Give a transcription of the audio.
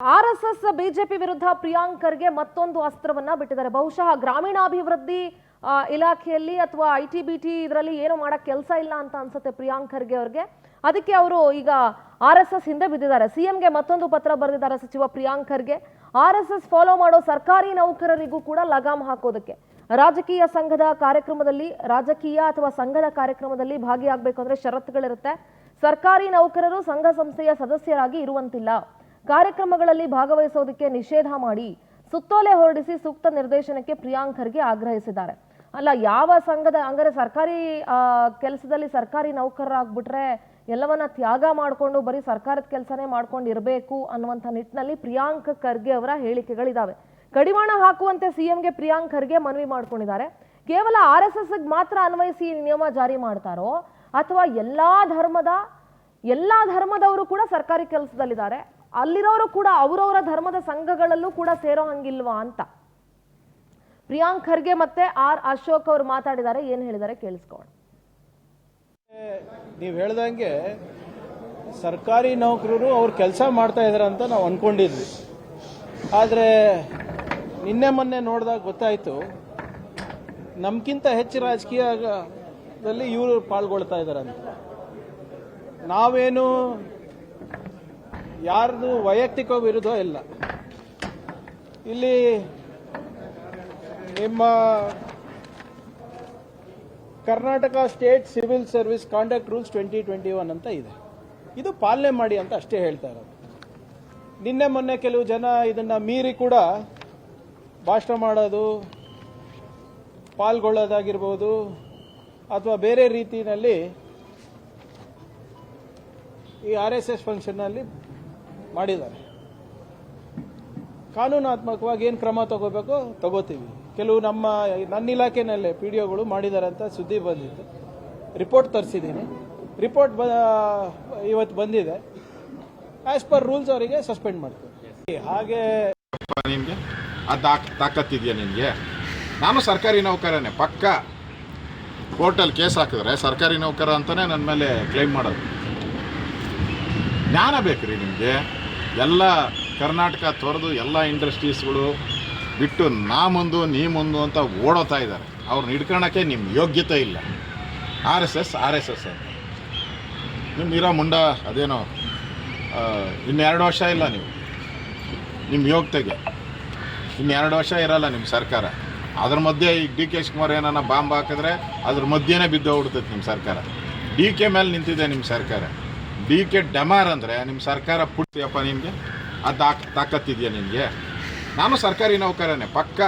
RSS BJP ವಿರುದ್ಧ ಪ್ರಿಯಾಂಕ್ ಖರ್ಗೆ ಮತ್ತೊಂದು ಅಸ್ತ್ರವನ್ನ ಬಿಟ್ಟಿದ್ದಾರೆ. ಬಹುಶಃ ಗ್ರಾಮೀಣಾಭಿವೃದ್ಧಿ ಇಲಾಖೆಯಲ್ಲಿ ಅಥವಾ ಐಟಿ-ಬಿಟಿ ಇದರಲ್ಲಿ ಏನು ಮಾಡಕ್ಕೆ ಕೆಲಸ ಇಲ್ಲ ಅಂತ ಅನ್ಸುತ್ತೆ ಪ್ರಿಯಾಂಕ್ ಖರ್ಗೆ ಅವರಿಗೆ. ಅದಕ್ಕೆ ಅವರು ಈಗ ಆರ್ಎಸ್ಎಸ್ ಹಿಂದೆ ಬಿದ್ದಿದ್ದಾರೆ. ಸಿಎಂಗೆ ಮತ್ತೊಂದು ಪತ್ರ ಬರೆದಿದ್ದಾರೆ ಸಚಿವ ಪ್ರಿಯಾಂಕ್ ಖರ್ಗೆ. ಆರ್ಎಸ್ಎಸ್ ಫಾಲೋ ಮಾಡೋ ಸರ್ಕಾರಿ ನೌಕರರಿಗೂ ಕೂಡ ಲಗಾಮ್ ಹಾಕೋದಕ್ಕೆ ರಾಜಕೀಯ ಅಥವಾ ಸಂಘದ ಕಾರ್ಯಕ್ರಮದಲ್ಲಿ ಭಾಗಿಯಾಗಬೇಕು ಅಂದ್ರೆ ಷರತ್ತುಗಳಿರುತ್ತೆ. ಸರ್ಕಾರಿ ನೌಕರರು ಸಂಘ ಸಂಸ್ಥೆಯ ಸದಸ್ಯರಾಗಿ ಇರುವಂತಿಲ್ಲ. ಕಾರ್ಯಕ್ರಮಗಳಲ್ಲಿ ಭಾಗವಹಿಸೋದಕ್ಕೆ ನಿಷೇಧ ಮಾಡಿ ಸುತ್ತೋಲೆ ಹೊರಡಿಸಿ ಸೂಕ್ತ ನಿರ್ದೇಶನಕ್ಕೆ ಪ್ರಿಯಾಂಕ್ ಖರ್ಗೆ ಆಗ್ರಹಿಸಿದ್ದಾರೆ. ಅಲ್ಲ, ಯಾವ ಸಂಘದ ಅಂದರೆ ಸರ್ಕಾರಿ ಕೆಲಸದಲ್ಲಿ ಸರ್ಕಾರಿ ನೌಕರರಾಗ್ಬಿಟ್ರೆ ಎಲ್ಲವನ್ನ ತ್ಯಾಗ ಮಾಡಿಕೊಂಡು ಬರೀ ಸರ್ಕಾರದ ಕೆಲಸನೇ ಮಾಡ್ಕೊಂಡು ಇರಬೇಕು ಅನ್ನುವಂಥ ನಿಟ್ಟಿನಲ್ಲಿ ಪ್ರಿಯಾಂಕ್ ಖರ್ಗೆ ಅವರ ಹೇಳಿಕೆಗಳಿದಾವೆ. ಕಡಿವಾಣ ಹಾಕುವಂತೆ ಸಿಎಂಗೆ ಪ್ರಿಯಾಂಕ್ ಖರ್ಗೆ ಮನವಿ ಮಾಡ್ಕೊಂಡಿದ್ದಾರೆ. ಕೇವಲ ಆರ್ಎಸ್ಎಸ್ ಮಾತ್ರ ಅನ್ವಯಿಸಿ ನಿಯಮ ಜಾರಿ ಮಾಡ್ತಾರೋ ಅಥವಾ ಎಲ್ಲಾ ಧರ್ಮದವರು ಕೂಡ ಸರ್ಕಾರಿ ಕೆಲಸದಲ್ಲಿದ್ದಾರೆ, ಅಲ್ಲಿರೋರು ಕೂಡ ಅವರವರ ಧರ್ಮದ ಸಂಘಗಳಲ್ಲೂ ಕೂಡ ಸೇರೋ ಹಂಗಿಲ್ವಾ ಅಂತ ಪ್ರಿಯಾಂಕ್ ಖರ್ಗೆ ಮತ್ತೆ ಆರ್ ಅಶೋಕ್ ಅವರು ಮಾತಾಡಿದ್ದಾರೆ. ಏನ್ ಹೇಳಿದ್ದಾರೆ ಕೇಳಿಸ್ಕೊಳ್ಳೋಣ. ನೀವು ಹೇಳ್ದಂಗೆ ಸರ್ಕಾರಿ ನೌಕರರು ಅವ್ರು ಕೆಲಸ ಮಾಡ್ತಾ ಇದಾರೆ ಅಂತ ನಾವು ಅನ್ಕೊಂಡಿದ್ವಿ. ಆದರೆ ನಿನ್ನೆ ಮೊನ್ನೆ ನೋಡಿದಾಗ ಗೊತ್ತಾಯ್ತು ನಮ್ಗಿಂತ ಹೆಚ್ಚು ರಾಜಕೀಯದಲ್ಲಿ ಇವರು ಪಾಲ್ಗೊಳ್ತಾ ಇದಾರೆ ಅಂತ. ನಾವೇನು ಯಾರ್ದು ವೈಯಕ್ತಿಕ ವಿರುದ್ಧ ಇಲ್ಲ. ಇಲ್ಲಿ ನಿಮ್ಮ Karnataka state civil service conduct rules 2021 ಅಂತ ಇದೆ, ಇದು ಪಾಲನೆ ಮಾಡಿ ಅಂತ ಅಷ್ಟೇ ಹೇಳ್ತಾ ಇರೋದು. ನಿನ್ನೆ ಮೊನ್ನೆ ಕೆಲವು ಜನ ಇದನ್ನ ಮೀರಿ ಕೂಡ ಭಾಷಣ ಮಾಡೋದು, ಪಾಲ್ಗೊಳ್ಳೋದಾಗಿರ್ಬೋದು ಅಥವಾ ಬೇರೆ ರೀತಿಯಲ್ಲಿ ಈ RSS ಫಂಕ್ಷನ್ನಲ್ಲಿ ಮಾಡಿದ್ದಾರೆ. ಕಾನೂನಾತ್ಮಕವಾಗಿ ಏನು ಕ್ರಮ ತಗೋಬೇಕು ತಗೋತೀವಿ. ಕೆಲವು ನನ್ನ ಇಲಾಖೆನಲ್ಲೇ PDOಗಳು ಮಾಡಿದ್ದಾರೆ ಅಂತ ಸುದ್ದಿ ಬಂದಿತ್ತು. ರಿಪೋರ್ಟ್ ತರಿಸಿದ್ದೀನಿ. ರಿಪೋರ್ಟ್ ಇವತ್ತು ಬಂದಿದೆ. ಆಸ್ ಪರ್ ರೂಲ್ಸ್ ಅವರಿಗೆ ಸಸ್ಪೆಂಡ್ ಮಾಡ್ತೀವಿ. ಹಾಗೆ ನಿಮಗೆ ತಾಕತ್ತಿದೆಯಾ ನಿನಗೆ? ನಾನು ಸರ್ಕಾರಿ ನೌಕರನೇ ಪಕ್ಕ. ಕೋರ್ಟಲ್ಲಿ ಕೇಸ್ ಹಾಕಿದ್ರೆ ಸರ್ಕಾರಿ ನೌಕರ ಅಂತಾನೆ ನನ್ನ ಮೇಲೆ ಕ್ಲೈಮ್ ಮಾಡೋದು. ಜ್ಞಾನ ಬೇಕ್ರಿ ನಿಮಗೆ. ಎಲ್ಲ ಕರ್ನಾಟಕ ತೊರೆದು ಎಲ್ಲ ಇಂಡಸ್ಟ್ರೀಸ್ಗಳು ಬಿಟ್ಟು ನಾ ಮುಂದು ನೀ ಮುಂದು ಅಂತ ಓಡೋತಾ ಇದ್ದಾರೆ. ಅವ್ರನ್ನ ಹಿಡ್ಕೊಳ್ಳೋಕ್ಕೆ ನಿಮ್ಮ ಯೋಗ್ಯತೆ ಇಲ್ಲ. ಆರ್ ಎಸ್ ಎಸ್ ಅಂತ ನಿಮ್ಗಿರೋ ಮುಂಡ ಅದೇನೋ ಇನ್ನೆರಡು ವರ್ಷ ಇಲ್ಲ. ನಿಮ್ಮ ಯೋಗ್ಯತೆಗೆ ಇನ್ನೆರಡು ವರ್ಷ ಇರಲ್ಲ ನಿಮ್ಮ ಸರ್ಕಾರ. ಅದ್ರ ಮಧ್ಯೆ ಈಗ DK ಶಿವಕುಮಾರ್ ಏನಾನ ಬಾಂಬ್ ಹಾಕಿದ್ರೆ ಅದ್ರ ಮಧ್ಯೆನೇ ಬಿದ್ದು ಹೋಗ್ಬಿಡ್ತೈತೆ ನಿಮ್ಮ ಸರ್ಕಾರ. DK ಮೇಲೆ ನಿಂತಿದೆ ನಿಮ್ಮ ಸರ್ಕಾರ. DK ಡಮಾರ್ ಅಂದರೆ ನಿಮ್ಮ ಸರ್ಕಾರ ಪುಟ್ಟಿಯಪ್ಪ. ನಿಮಗೆ ತಾಕತ್ತಿದೆಯಾ ನಿನಗೆ? ನಾನು ಸರ್ಕಾರಿ ನೌಕರನೇ ಪಕ್ಕ.